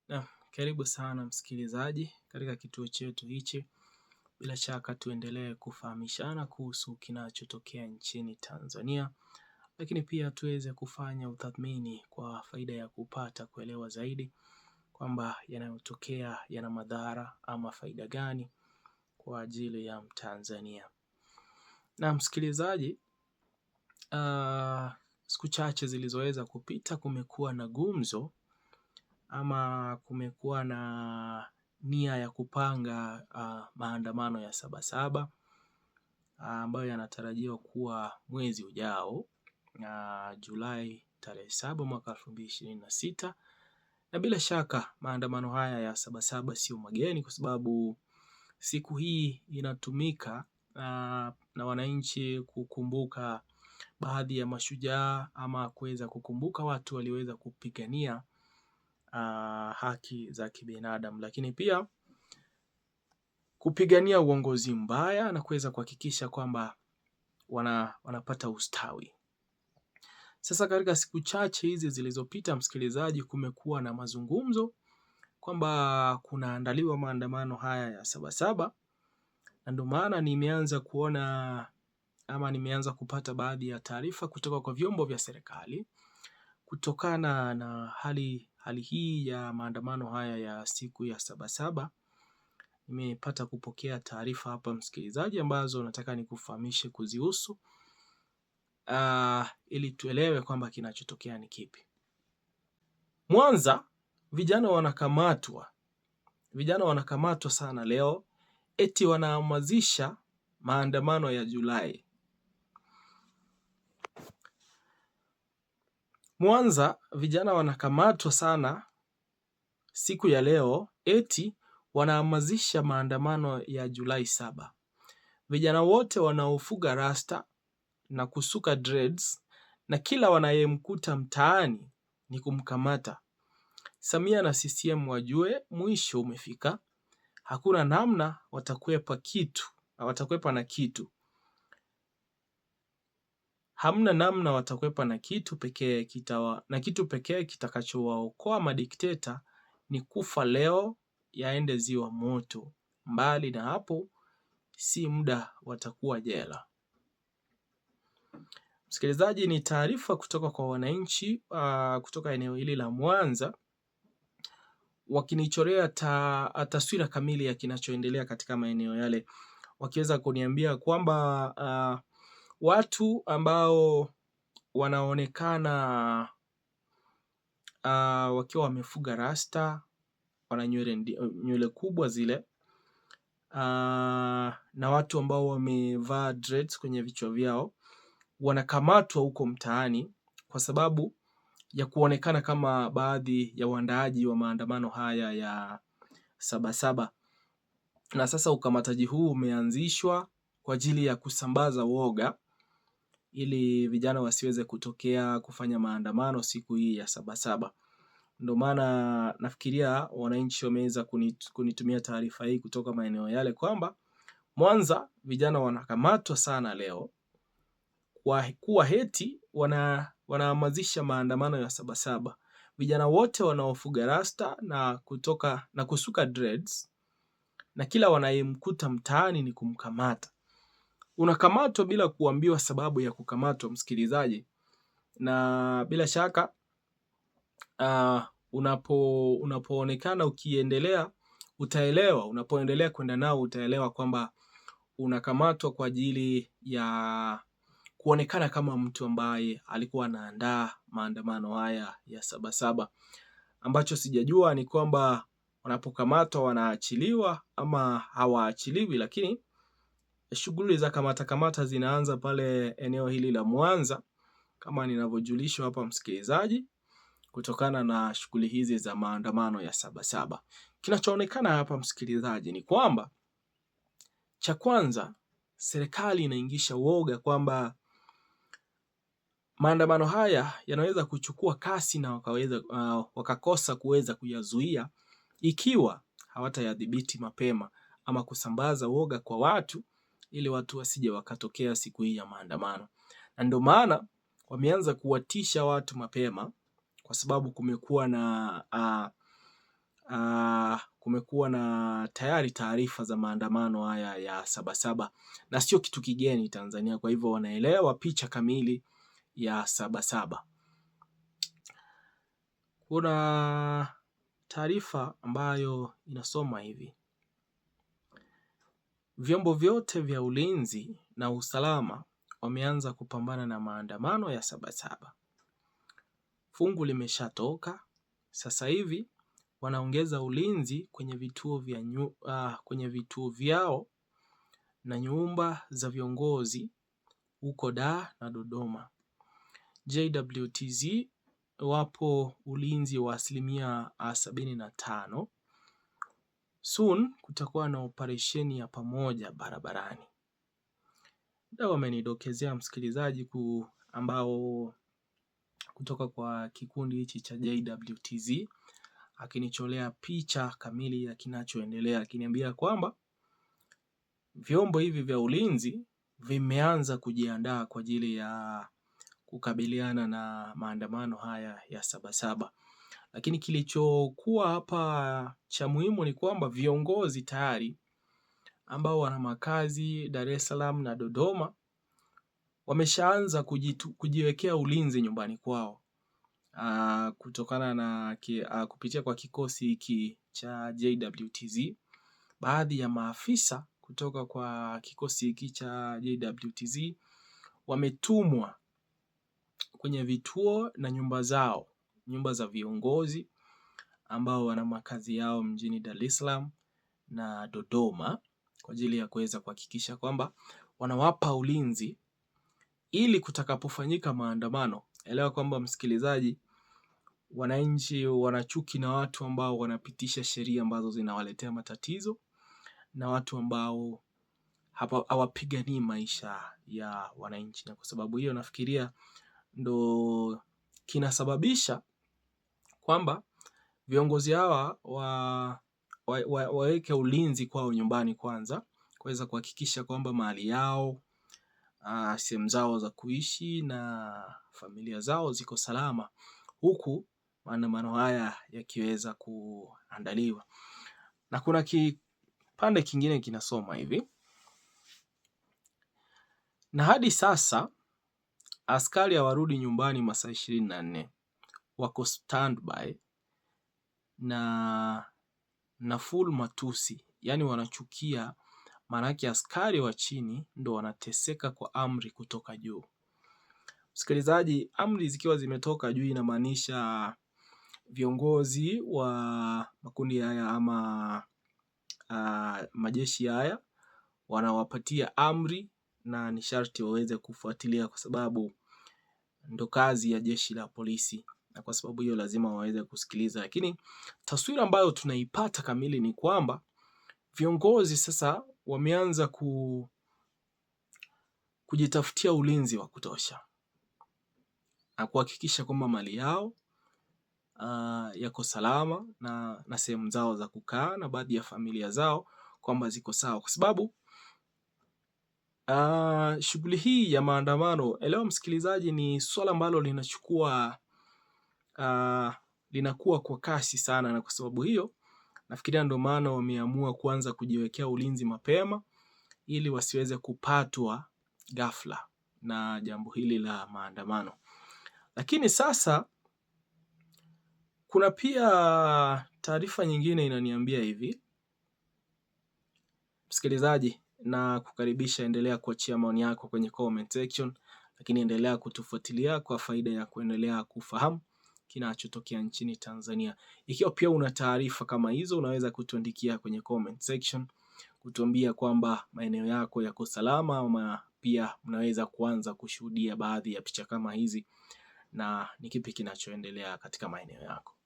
Na karibu sana msikilizaji katika kituo chetu hichi. Bila shaka tuendelee kufahamishana kuhusu kinachotokea nchini Tanzania, lakini pia tuweze kufanya utathmini kwa faida ya kupata kuelewa zaidi kwamba yanayotokea yana madhara ama faida gani kwa ajili ya Mtanzania. Na msikilizaji, siku chache zilizoweza kupita kumekuwa na gumzo ama kumekuwa na nia ya kupanga maandamano ya Sabasaba ambayo yanatarajiwa kuwa mwezi ujao Julai tarehe 7 mwaka 2026. Na bila shaka maandamano haya ya Sabasaba sio mageni, kwa sababu siku hii inatumika na wananchi kukumbuka baadhi ya mashujaa ama kuweza kukumbuka watu walioweza kupigania haki za kibinadamu, lakini pia kupigania uongozi mbaya na kuweza kuhakikisha kwamba wanapata ustawi. Sasa katika siku chache hizi zilizopita, msikilizaji, kumekuwa na mazungumzo kwamba kunaandaliwa maandamano haya ya Sabasaba, na ndio maana nimeanza kuona ama nimeanza kupata baadhi ya taarifa kutoka kwa vyombo vya serikali kutokana na hali hii ya maandamano haya ya siku ya Sabasaba. Nimepata kupokea taarifa hapa msikilizaji, ambazo nataka nikufahamishe kuzihusu ili tuelewe kwamba kinachotokea ni kipi. Mwanza, vijana wanakamatwa sana leo, eti wanahamasisha maandamano ya Julai. Mwanza, vijana wanakamatwa sana siku ya leo, eti wanahamasisha maandamano ya Julai 7. Vijana wote wanaofuga rasta na kusuka dreads na kila wanayemkuta mtaani ni kumkamata. Samia na CCM wajue mwisho umefika. Hakuna namna watakwepa na kitu. Hamna namna watakwepa na kitu pekee kitu pekee kitakachowaokoa madikteta ni kufa leo, yaende ziwa moto. Mbali na hapo, si muda watakuwa jela. Msikilizaji, ni taarifa kutoka kwa wananchi kutoka eneo hili la Mwanza, wakinichorea taswira kamili ya kinachoendelea katika maeneo yale, wakiweza kuniambia kwamba watu ambao wanaonekana wakiwa wamefuga rasta, wana nywele kubwa zile, na watu ambao wamevaa dreads kwenye vichwa vyao wanakamatwa huko mtaani kwa sababu ya kuonekana kama baadhi ya waandaaji wa maandamano haya ya Sabasaba. Na sasa ukamataji huu umeanzishwa kwa ajili ya kusambaza woga ili vijana wasiweze kutokea kufanya maandamano siku hii ya Sabasaba. Ndio maana nafikiria wananchi wameweza kunitumia taarifa hii kutoka maeneo yale kwamba Mwanza vijana wanakamatwa sana leo kwa kuwa eti wanahamasisha maandamano ya Sabasaba. Vijana wote wanaofuga rasta na kusuka dreads na kila wanayemkuta mtaani ni kumkamata. Unakamatwa bila kuambiwa sababu ya kukamatwa, msikilizaji, na bila shaka unapoonekana ukiendelea utaelewa, unapoendelea kwenda nao utaelewa kwamba unakamatwa kwa ajili ya kuonekana kama mtu ambaye alikuwa anaandaa maandamano haya ya Sabasaba. Ambacho sijajua ni kwamba wanapokamatwa wanaachiliwa ama hawaachiliwi, lakini shughuli za kamata zinaanza pale eneo hili la Mwanza kama ninavyojulishwa hapa msikilizaji, kutokana na shughuli hizi za maandamano ya Sabasaba. Kinachoonekana hapa msikilizaji ni kwamba, cha kwanza, serikali inaingisha woga kwamba maandamano haya yanaweza kuchukua kasi na wakakosa kuweza kuyazuia ikiwa hawatayadhibiti mapema ama kusambaza woga kwa watu ili watu wasije wakatokea siku hii ya maandamano. Na ndio maana wameanza kuwatisha watu mapema, kwa sababu kumekuwa na kumekuwa na tayari taarifa za maandamano haya ya Sabasaba na sio kitu kigeni Tanzania, kwa hivyo wanaelewa picha kamili ya Sabasaba. Kuna taarifa ambayo inasoma hivi: vyombo vyote vya ulinzi na usalama wameanza kupambana na maandamano ya Sabasaba. Fungu limeshatoka, sasa hivi wanaongeza ulinzi kwenye vituo vyao na nyumba za viongozi huko Dar na Dodoma. JWTZ wapo ulinzi wa 75%. Soon kutakuwa na operesheni ya pamoja barabarani. Ndio wamenidokezea msikilizaji ambao kutoka kwa kikundi hichi cha JWTZ akinicholea picha kamili ya kinachoendelea, akiniambia kwamba vyombo hivi vya ulinzi vimeanza kujiandaa kwa ajili ya kukabiliana na maandamano haya ya Sabasaba. Lakini kilichokuwa hapa cha muhimu ni kwamba viongozi tayari ambao wana makazi Dar es Salaam na Dodoma wameshaanza kujiwekea ulinzi nyumbani kwao, kutokana na kupitia kwa kikosi hiki cha JWTZ. Baadhi ya maafisa kutoka kwa kikosi hiki cha JWTZ wametumwa kwenye vituo na nyumba za viongozi ambao wana makazi yao mjini Dar es Salaam na Dodoma kwa ajili ya kuweza kuhakikisha kwamba wanawapa ulinzi ili kutakapofanyika maandamano. Elewa kwamba msikilizaji, wananchi wanachuki na watu ambao wanapitisha sheria ambazo zinawaletea matatizo na watu ambao hawapiganii maisha ya wananchi, na kwa sababu hiyo nafikiria ndo kinasababisha kwamba viongozi hawa waweke ulinzi kwao nyumbani kwanza, kuweza kuhakikisha kwamba mali yao, sehemu zao za kuishi na familia zao ziko salama, huku maandamano haya yakiweza kuandaliwa. Na kuna kipande kingine kinasoma hivi: na hadi sasa askari hawarudi nyumbani masaa 24, wako standby na full matusi, yani wanachukia, maanake askari wa chini ndo wanateseka kwa amri kutoka juu. Msikilizaji, amri zikiwa zimetoka juu inamaanisha viongozi wa makundi haya ama majeshi haya wanawapatia amri na ni sharti waweze kufuatilia, kwa sababu ndo kazi ya jeshi la polisi, na kwa sababu hiyo lazima waweze kusikiliza. Lakini taswira ambayo tunaipata kamili ni kwamba viongozi sasa wameanza kujitafutia ulinzi wa kutosha na kuhakikisha kwamba mali yao yako salama na sehemu zao za kukaa na baadhi ya familia zao kwamba ziko sawa, kwa sababu shughuli hii ya maandamano, elewa msikilizaji, ni swala ambalo linakuwa kwa kasi sana, na kwa sababu hiyo nafikiria ndio maana wameamua kuanza kujiwekea ulinzi mapema ili wasiweze kupatwa ghafla na jambo hili la maandamano. Lakini sasa kuna pia taarifa nyingine inaniambia hivi, msikilizaji, na kukaribisha, endelea kuachia maoni yako kwenye comment section, lakini endelea kutufuatilia kwa faida ya kuendelea kufahamu kinachotokea nchini Tanzania. Ikiwa pia una taarifa kama hizo, unaweza kutuandikia kwenye comment section kutuambia kwamba maeneo yako yako salama, ama pia unaweza kuanza kushuhudia baadhi ya picha kama hizi na ni kipi kinachoendelea katika maeneo yako.